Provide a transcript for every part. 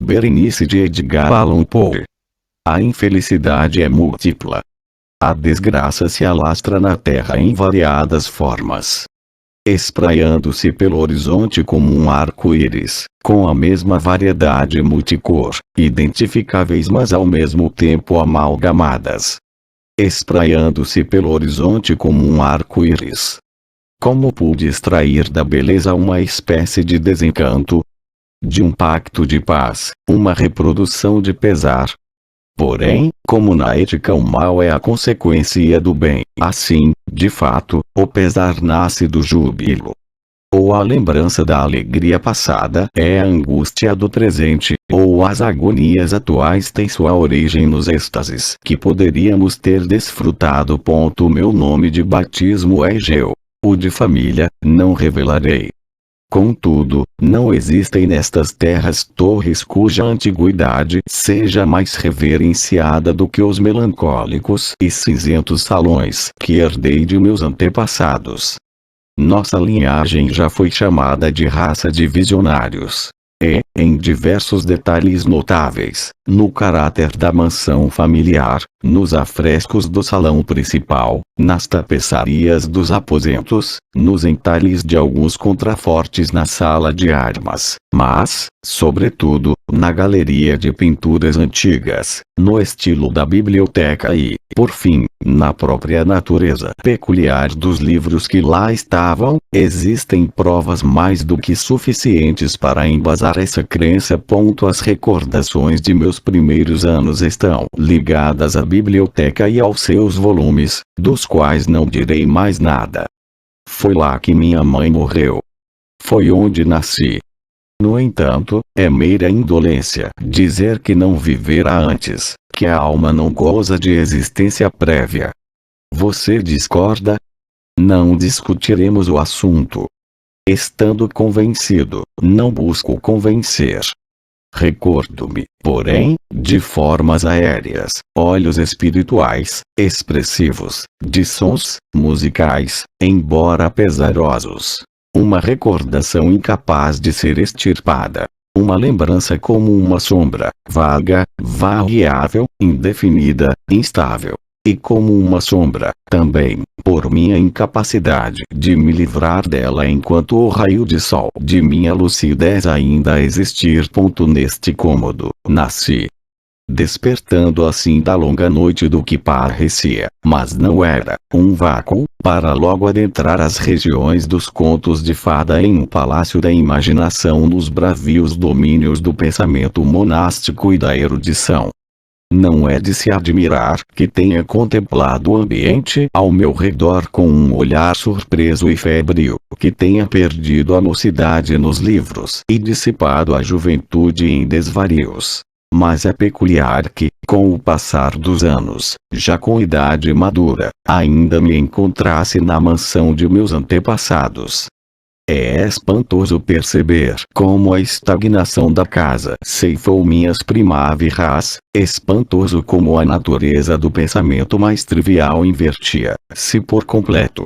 Berenice de Edgar Allan Poe. A infelicidade é múltipla. A desgraça se alastra na terra em variadas formas, espraiando-se pelo horizonte como um arco-íris, com a mesma variedade multicor, identificáveis mas ao mesmo tempo amalgamadas. Espraiando-se pelo horizonte como um arco-íris. Como pude extrair da beleza uma espécie de desencanto? De um pacto de paz, uma reprodução de pesar? Porém, como na ética o mal é a consequência do bem, assim, de fato, o pesar nasce do júbilo. Ou a lembrança da alegria passada é a angústia do presente, ou as agonias atuais têm sua origem nos êxtases que poderíamos ter desfrutado. Meu nome de batismo é Geu. O de família, não revelarei. Contudo, não existem nestas terras torres cuja antiguidade seja mais reverenciada do que os melancólicos e cinzentos salões que herdei de meus antepassados. Nossa linhagem já foi chamada de raça de visionários. E, em diversos detalhes notáveis, no caráter da mansão familiar, nos afrescos do salão principal, nas tapeçarias dos aposentos, nos entalhes de alguns contrafortes na sala de armas, mas, sobretudo, na galeria de pinturas antigas, no estilo da biblioteca e, por fim, na própria natureza peculiar dos livros que lá estavam, existem provas mais do que suficientes para embasar essa crença. As recordações de meus primeiros anos estão ligadas à biblioteca e aos seus volumes, dos quais não direi mais nada. Foi lá que minha mãe morreu. Foi onde nasci. No entanto, é mera indolência dizer que não viverá antes, que a alma não goza de existência prévia. Você discorda? Não discutiremos o assunto. Estando convencido, não busco convencer. Recordo-me, porém, de formas aéreas, olhos espirituais, expressivos, de sons musicais, embora pesarosos. Uma recordação incapaz de ser extirpada. Uma lembrança como uma sombra, vaga, variável, indefinida, instável. E como uma sombra, também, por minha incapacidade de me livrar dela enquanto o raio de sol de minha lucidez ainda existir. Neste cômodo, nasci. Despertando assim da longa noite do que parecia, mas não era, um vácuo, para logo adentrar as regiões dos contos de fada em um palácio da imaginação nos bravios domínios do pensamento monástico e da erudição. Não é de se admirar que tenha contemplado o ambiente ao meu redor com um olhar surpreso e febril, que tenha perdido a mocidade nos livros e dissipado a juventude em desvarios. Mas é peculiar que, com o passar dos anos, já com idade madura, ainda me encontrasse na mansão de meus antepassados. É espantoso perceber como a estagnação da casa ceifou minhas primaveras, espantoso como a natureza do pensamento mais trivial invertia-se por completo.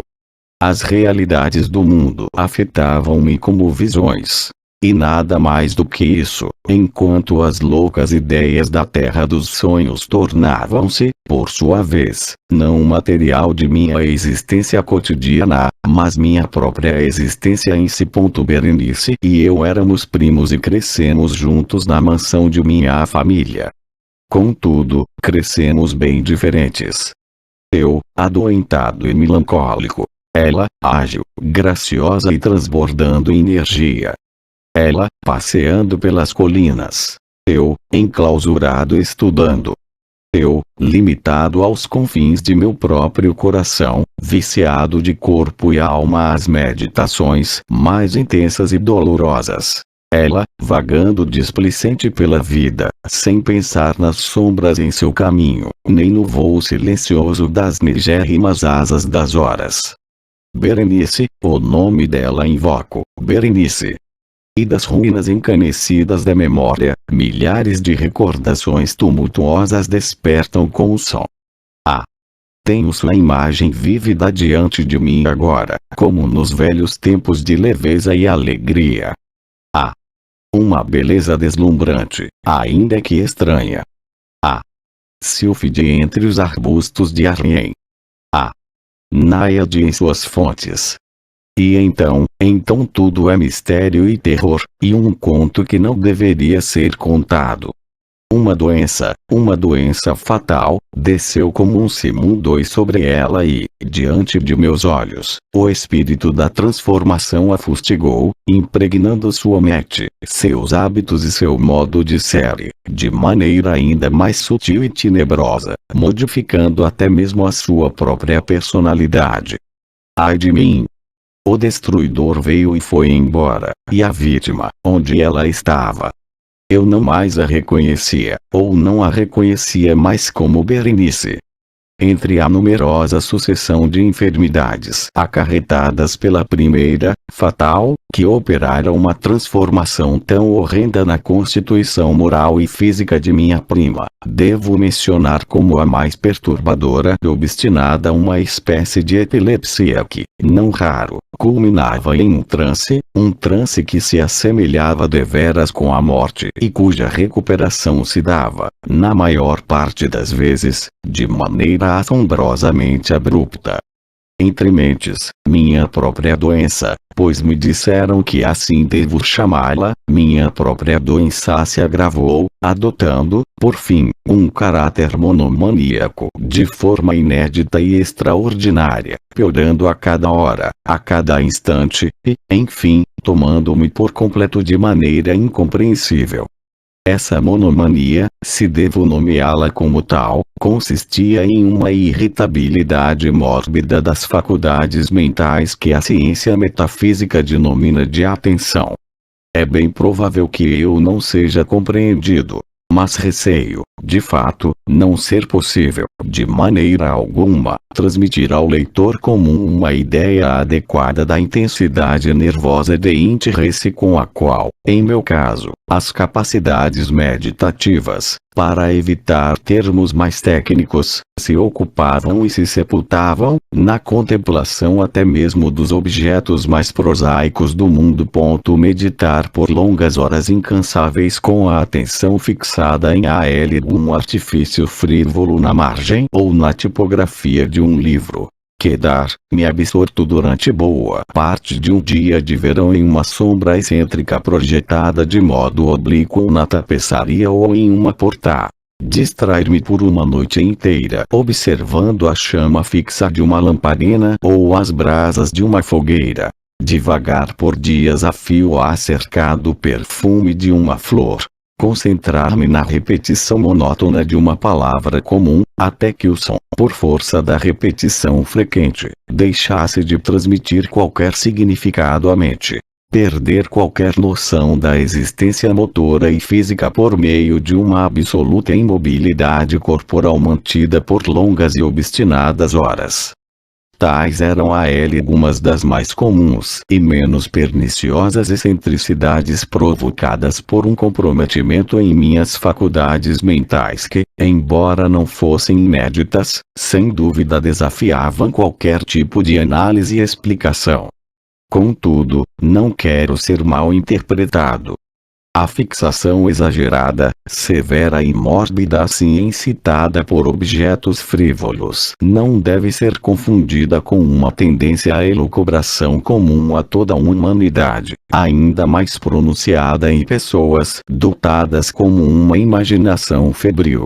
As realidades do mundo afetavam-me como visões. E nada mais do que isso, enquanto as loucas ideias da terra dos sonhos tornavam-se, por sua vez, não material de minha existência cotidiana, mas minha própria existência em si. Berenice e eu éramos primos e crescemos juntos na mansão de minha família. Contudo, crescemos bem diferentes. Eu, adoentado e melancólico. Ela, ágil, graciosa e transbordando energia. Ela, passeando pelas colinas. Eu, enclausurado estudando. Eu, limitado aos confins de meu próprio coração, viciado de corpo e alma às meditações mais intensas e dolorosas. Ela, vagando displicente pela vida, sem pensar nas sombras em seu caminho, nem no voo silencioso das megérrimas asas das horas. Berenice, o nome dela invoco, Berenice. E das ruínas encanecidas da memória, milhares de recordações tumultuosas despertam com o som. Ah! Tenho sua imagem vívida diante de mim agora, como nos velhos tempos de leveza e alegria. Ah! Uma beleza deslumbrante, ainda que estranha. A sílfide entre os arbustos de Arnhem. A náiade em suas fontes. E então tudo é mistério e terror, e um conto que não deveria ser contado. Uma doença fatal, desceu como um Simum sobre ela e, diante de meus olhos, o espírito da transformação a fustigou, impregnando sua mente, seus hábitos e seu modo de ser, de maneira ainda mais sutil e tenebrosa, modificando até mesmo a sua própria personalidade. Ai de mim! O destruidor veio e foi embora, e a vítima, onde ela estava? Eu não mais a reconhecia, ou não a reconhecia mais como Berenice. Entre a numerosa sucessão de enfermidades acarretadas pela primeira, fatal, que operaram uma transformação tão horrenda na constituição moral e física de minha prima, devo mencionar como a mais perturbadora e obstinada uma espécie de epilepsia que, não raro, culminava em um transe que se assemelhava deveras com a morte e cuja recuperação se dava, na maior parte das vezes, de maneira assombrosamente abrupta. Entre mentes, minha própria doença, pois me disseram que assim devo chamá-la, minha própria doença se agravou, adotando, por fim, um caráter monomaníaco de forma inédita e extraordinária, piorando a cada hora, a cada instante, e, enfim, tomando-me por completo de maneira incompreensível. Essa monomania, se devo nomeá-la como tal, consistia em uma irritabilidade mórbida das faculdades mentais que a ciência metafísica denomina de atenção. É bem provável que eu não seja compreendido, mas receio, de fato, não ser possível, de maneira alguma, transmitir ao leitor comum uma ideia adequada da intensidade nervosa de interesse com a qual, em meu caso, as capacidades meditativas, para evitar termos mais técnicos, se ocupavam e se sepultavam, na contemplação até mesmo dos objetos mais prosaicos do mundo. Meditar por longas horas incansáveis com a atenção fixada em algum artifício frívolo na margem ou na tipografia de um livro. Quedar-me absorto durante boa parte de um dia de verão em uma sombra excêntrica projetada de modo oblíquo na tapeçaria ou em uma porta. Distrair-me por uma noite inteira observando a chama fixa de uma lamparina ou as brasas de uma fogueira. Divagar por dias a fio acerca do perfume de uma flor. Concentrar-me na repetição monótona de uma palavra comum, até que o som, por força da repetição frequente, deixasse de transmitir qualquer significado à mente. Perder qualquer noção da existência motora e física por meio de uma absoluta imobilidade corporal mantida por longas e obstinadas horas. Tais eram algumas das mais comuns e menos perniciosas excentricidades provocadas por um comprometimento em minhas faculdades mentais que, embora não fossem inéditas, sem dúvida desafiavam qualquer tipo de análise e explicação. Contudo, não quero ser mal interpretado. A fixação exagerada, severa e mórbida assim incitada por objetos frívolos não deve ser confundida com uma tendência à elucubração comum a toda a humanidade, ainda mais pronunciada em pessoas dotadas como uma imaginação febril.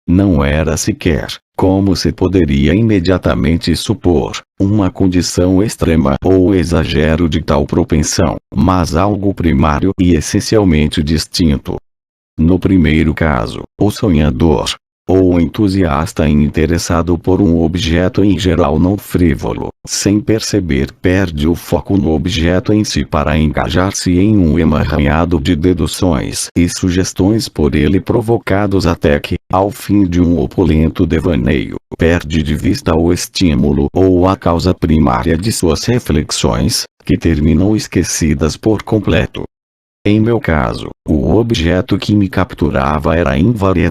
Não era sequer, como se poderia imediatamente supor, uma condição extrema ou exagero de tal propensão, mas algo primário e essencialmente distinto. No primeiro caso, o sonhador, ou entusiasta interessado por um objeto em geral não frívolo, sem perceber perde o foco no objeto em si para engajar-se em um emaranhado de deduções e sugestões por ele provocados até que, ao fim de um opulento devaneio, perde de vista o estímulo ou a causa primária de suas reflexões, que terminam esquecidas por completo. Em meu caso, o objeto que me capturava era invariavelmente